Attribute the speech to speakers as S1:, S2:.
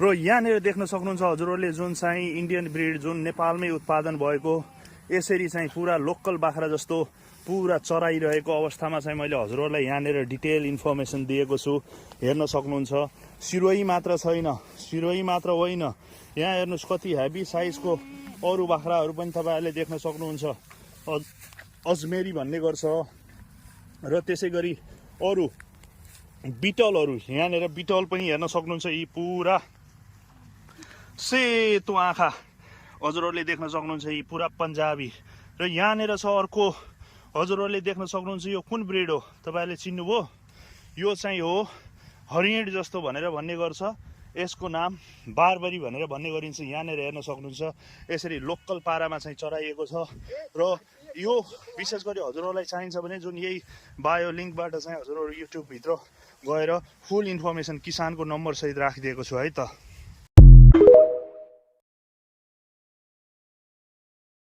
S1: र यहाँनिर देख्न सक्नुहुन्छ हजुरहरूले जुन चाहिँ इन्डियन ब्रिड जुन नेपालमै उत्पादन भएको यसरी चाहिँ पुरा लोकल बाख्रा जस्तो पुरा चराइरहेको अवस्थामा चाहिँ मैले हजुरहरूलाई यहाँनिर डिटेल इन्फर्मेसन दिएको छु। हेर्न सक्नुहुन्छ सिरोही मात्र छैन, सिरोही मात्र होइन, यहाँ हेर्नुहोस् कति हेभी साइजको अरू बाख्राहरू पनि तपाईँहरूले देख्न सक्नुहुन्छ। अजमेरी भन्ने गर्छ र त्यसै गरी अरू बिटलहरू, यहाँनिर बिटल पनि हेर्न सक्नुहुन्छ। यी पुरा सेतो आँखा हजुरहरूले देख्न सक्नुहुन्छ, यी पुरा पन्जाबी। र यहाँनिर छ अर्को हजुरहरूले देख्न सक्नुहुन्छ, यो कुन ब्रिड हो तपाईँहरूले चिन्नुभयो? यो चाहिँ हो हरिण जस्तो भनेर भन्ने गर्छ, यसको नाम बारबरी भनेर भन्ने गरिन्छ। यहाँनिर हेर्न सक्नुहुन्छ यसरी लोकल पारामा चाहिँ चराइएको छ। र यो विशेष गरी हजुरहरूलाई चाहिन्छ भने जुन यही बायो लिङ्कबाट चाहिँ हजुरहरू युट्युबभित्र गएर फुल इन्फर्मेसन किसानको नम्बर सहित राखिदिएको छु है त।